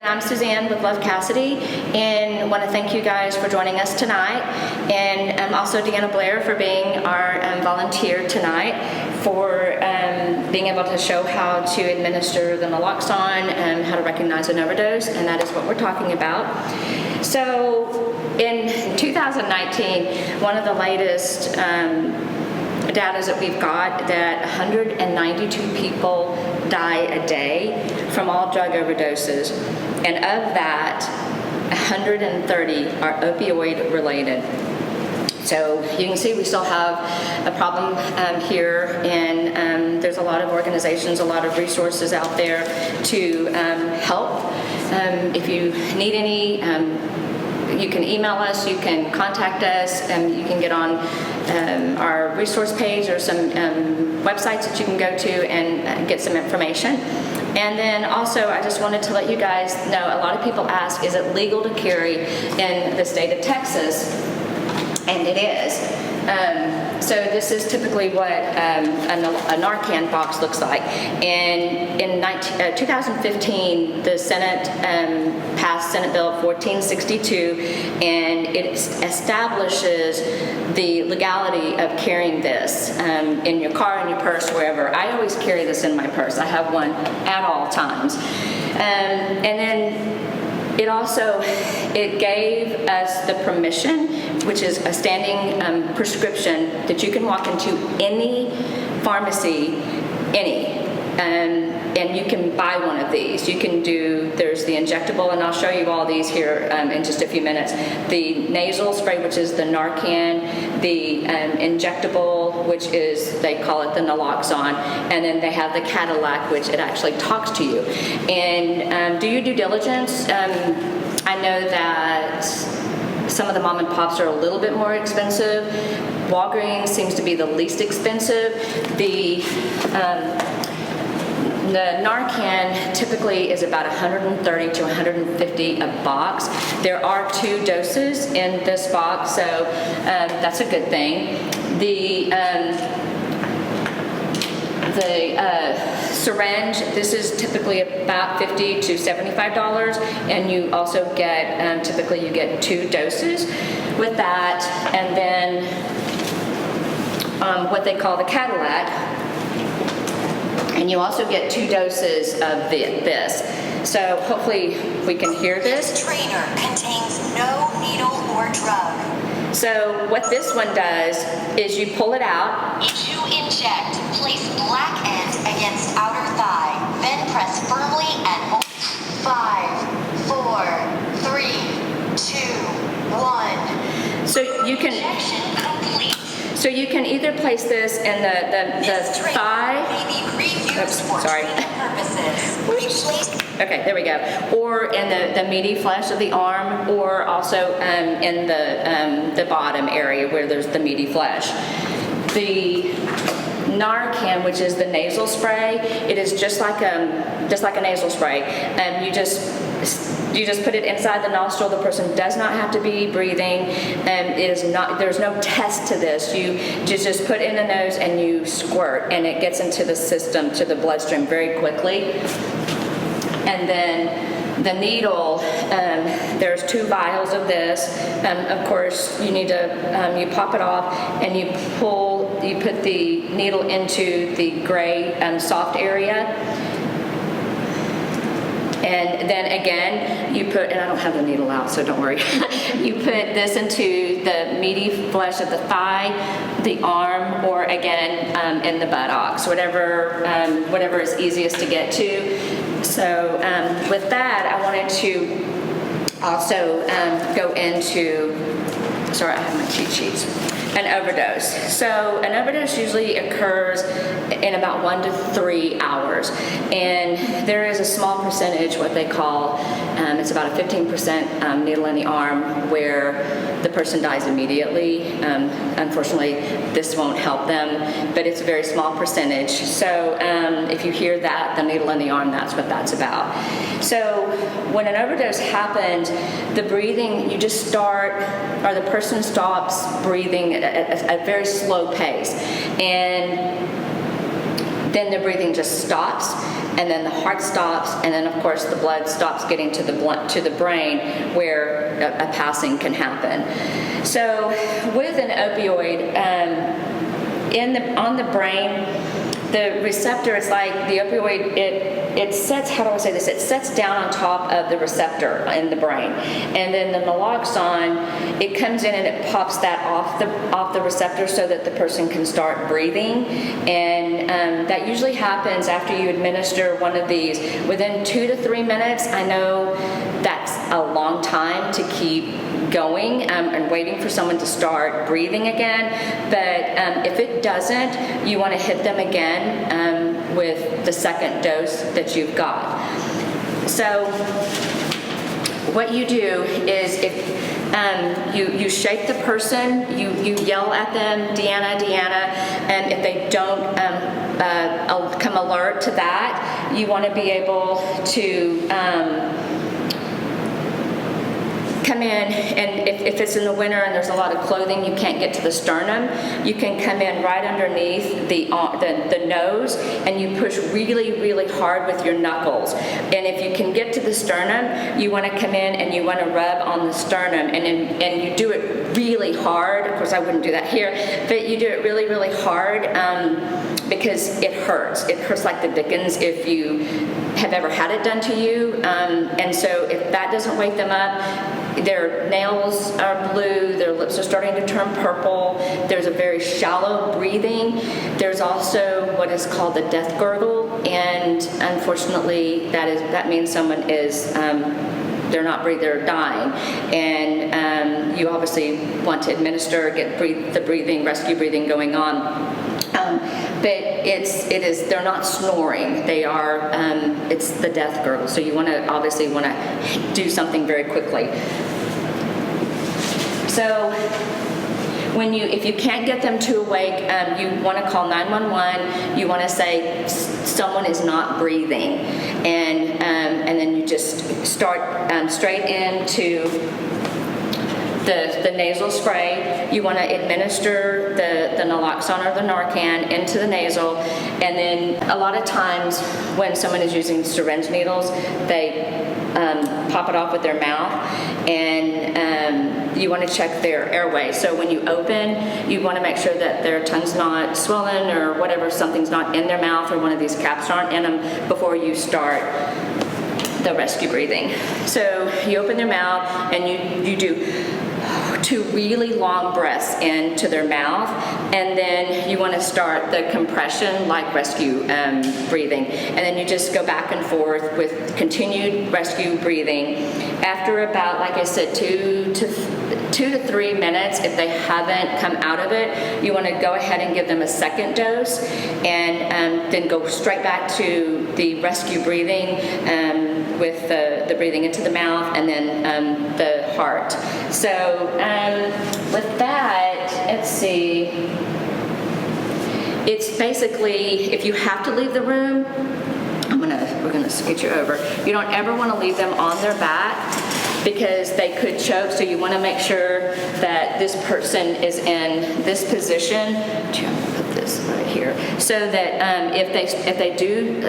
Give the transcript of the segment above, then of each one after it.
I'm Suzanne with Love Cassidy, and I want to thank you guys for joining us tonight, and also Deanna Blair for being our volunteer tonight for being able to show how to administer the naloxone and how to recognize an overdose, and that is what we're talking about. So in 2019, one of the latest data that we've got that 192 people die a day from all drug overdoses, and of that 130 are opioid related. So you can see we still have a problem here, and there's a lot of organizations, a lot of resources out there to help. If you need any, you can email us, you can contact us, you can get on our resource page or some websites that you can go to and get some information. And then also, I just wanted to let you guys know, a lot of people ask, is it legal to carry in the state of Texas? And it is. So this is typically what a Narcan box looks like. And in 2015, the Senate passed Senate Bill 1462, and it establishes the legality of carrying this in your car, in your purse, wherever. I always carry this in my purse. I have one at all times. And then it gave us the permission, which is a standing prescription, that you can walk into any pharmacy, and you can buy one of these. You can there's the injectable, and I'll show you all these here in just a few minutes. The nasal spray, which is the Narcan, the injectable, which is, they call it the naloxone, and then they have the Cadillac, which it actually talks to you. And do your due diligence. I know that some of the mom and pops are a little bit more expensive. Walgreens seems to be the least expensive. The Narcan typically is about $130 to $150 a box. There are 2 doses in this box, so that's a good thing. The syringe, this is typically about $50 to $75, and you also get, typically you get 2 doses with that, and then what they call the Cadillac, and you also get 2 doses of this. So hopefully we can hear this. This trainer contains no needle or drug. So what this one does is you pull it out. To inject, place black end against outer thigh, then press firmly and hold. 5, 4, 3, 2, 1. So you can. Injection complete. So you can either place this in the thigh. Oops, sorry. Okay, there we go. Or in the meaty flesh of the arm, or also in the bottom area where there's the meaty flesh. The Narcan, which is the nasal spray, it is just like a nasal spray, and you just put it inside the nostril. The person does not have to be breathing, and there's no test to this. You just put it in the nose and you squirt, and it gets into the system, to the bloodstream very quickly. And then the needle, there's 2 vials of this. Of course, you need to, you pop it off, and you put the needle into the gray soft area. And then again, you put, and I don't have the needle out, so don't worry. You put this into the meaty flesh of the thigh, the arm, or again, in the buttocks, whatever is easiest to get to. So with that, I wanted to also go into, sorry, I have my cheat sheets. An overdose. So an overdose usually occurs in about 1 to 3 hours, and there is a small percentage, what they call, it's about a 15% needle in the arm, where the person dies immediately. Unfortunately, this won't help them, but it's a very small percentage. So if you hear that, the needle in the arm, that's what that's about. So when an overdose happens, the breathing, you just start, or the person stops breathing at a very slow pace, and then the breathing just stops, and then the heart stops, and then of course the blood stops getting to the brain where a passing can happen. So with an opioid, on the brain, the receptor, it's like the opioid, it sets, how do I say this? It sets down on top of the receptor in the brain. And then the naloxone, it comes in and it pops that off the receptor so that the person can start breathing. And that usually happens after you administer one of these. Within 2 to 3 minutes, I know that's a long time to keep going and waiting for someone to start breathing again. But if it doesn't, you want to hit them again with the second dose that you've got. So what you do is if you shake the person, you yell at them, Deanna, Deanna, and if they don't come alert to that, you want to be able to come in, and if it's in the winter and there's a lot of clothing, you can't get to the sternum, you can come in right underneath the nose, and you push really, really hard with your knuckles. And if you can get to the sternum, you want to come in and you want to rub on the sternum, and you do it really hard. Of course, I wouldn't do that here, but you do it really, really hard because it hurts. It hurts like the dickens if you have ever had it done to you. And so if that doesn't wake them up, their nails are blue, their lips are starting to turn purple, there's a very shallow breathing. There's also what is called the death gurgle, and unfortunately that means someone is they're not breathing, they're dying. And you obviously want to administer, get the breathing, rescue breathing going on. But they're not snoring. They are, it's the death gurgle. So you obviously want to do something very quickly. So if you can't get them to awake, you want to call 911. You want to say someone is not breathing, and then you just start straight into the nasal spray. You want to administer the naloxone or the Narcan into the nasal, and then a lot of times when someone is using syringe needles, they pop it off with their mouth, and you want to check their airway. So when you open, you want to make sure that their tongue's not swollen or whatever, something's not in their mouth or one of these caps aren't in them before you start the rescue breathing. So you open their mouth and you do 2 really long breaths into their mouth, and then you want to start the compression like rescue breathing, and then you just go back and forth with continued rescue breathing. After about, like I said, 2 to 3 minutes, if they haven't come out of it, you want to go ahead and give them a second dose, and then go straight back to the rescue breathing with the breathing into the mouth, and then the heart. So with that, let's see. It's basically, if you have to leave the room, we're gonna scoot you over. You don't ever want to leave them on their back because they could choke. So you want to make sure that this person is in this position. Put this right here, so that if they do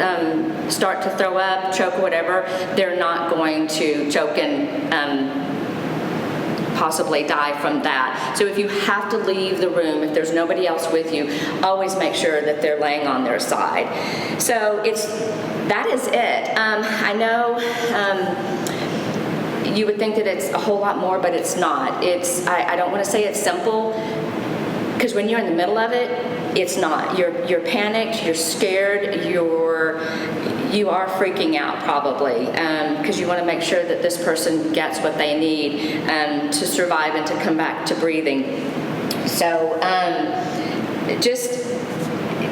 start to throw up, choke, or whatever, they're not going to choke and possibly die from that. So if you have to leave the room, if there's nobody else with you, always make sure that they're laying on their side. So that is it. I know you would think that it's a whole lot more, but it's not. I don't want to say it's simple, because when you're in the middle of it, it's not. You're panicked, you're scared, you are freaking out probably, because you want to make sure that this person gets what they need to survive and to come back to breathing. So just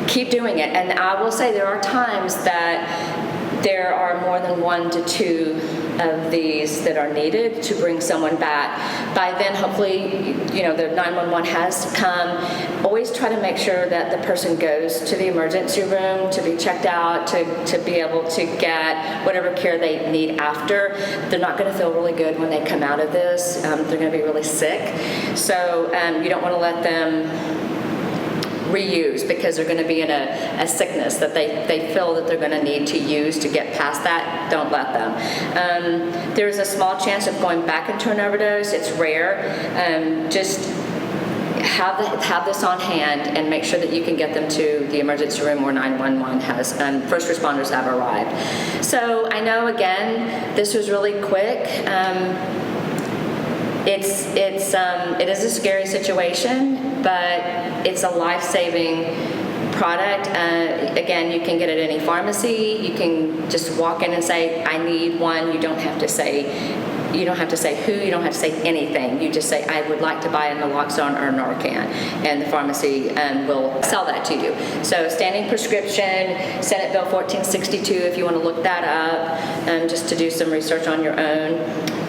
keep doing it. And I will say there are times that there are more than 1 to 2 of these that are needed to bring someone back. By then, hopefully, the 911 has come. Always try to make sure that the person goes to the emergency room to be checked out, to be able to get whatever care they need after. They're not going to feel really good when they come out of this. They're going to be really sick. So you don't want to let them reuse because they're going to be in a sickness that they feel that they're going to need to use to get past that. Don't let them. There's a small chance of going back into an overdose. It's rare. Just have this on hand and make sure that you can get them to the emergency room where 911 has, first responders have arrived. So I know, again, this was really quick. It is a scary situation, but it's a life-saving product. Again, you can get it at any pharmacy. You can just walk in and say, I need one. You don't have to say who, you don't have to say anything. You just say, I would like to buy a naloxone or Narcan, and the pharmacy will sell that to you. So standing prescription, Senate Bill 1462, if you want to look that up, just to do some research on your own.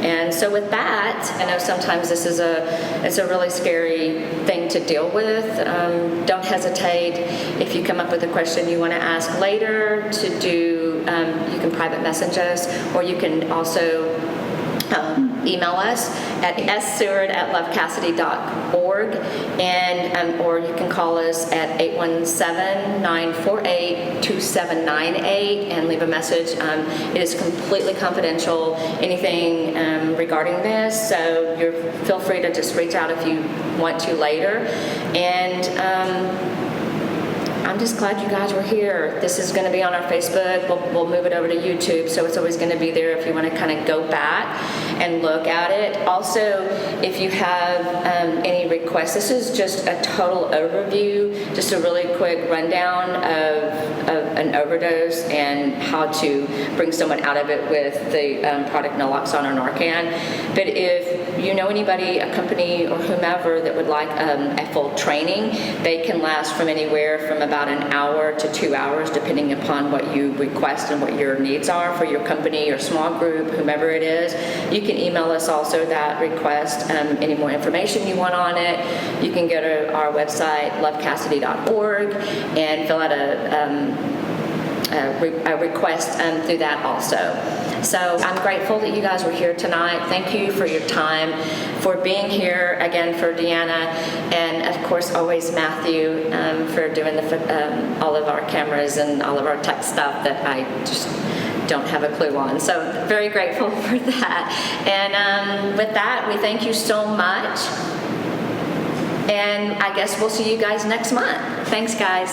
And so with that, I know sometimes this is it's a really scary thing to deal with. Don't hesitate. If you come up with a question you want to ask later to do, you can private message us, or you can also email us at sseward@lovecassidy.org, and or you can call us at 817-948-2798 and leave a message. It is completely confidential, anything regarding this, so feel free to just reach out if you want to later. And I'm just glad you guys were here. This is going to be on our Facebook. We'll move it over to YouTube, so it's always going to be there if you want to kind of go back and look at it. Also, if you have any requests, this is just a total overview, just a really quick rundown of an overdose and how to bring someone out of it with the product naloxone or Narcan. But if you know anybody, a company or whomever that would like a full training, they can last from anywhere from about an hour to 2 hours, depending upon what you request and what your needs are for your company or small group, whomever it is. You can email us also that request, any more information you want on it. You can go to our website, lovecassidy.org, and fill out a request through that also. So I'm grateful that you guys were here tonight. Thank you for your time, for being here, again, for Deanna, and of course always Matthew for doing all of our cameras and all of our tech stuff that I just don't have a clue on. So very grateful for that. And with that, we thank you so much. And I guess we'll see you guys next month. Thanks, guys.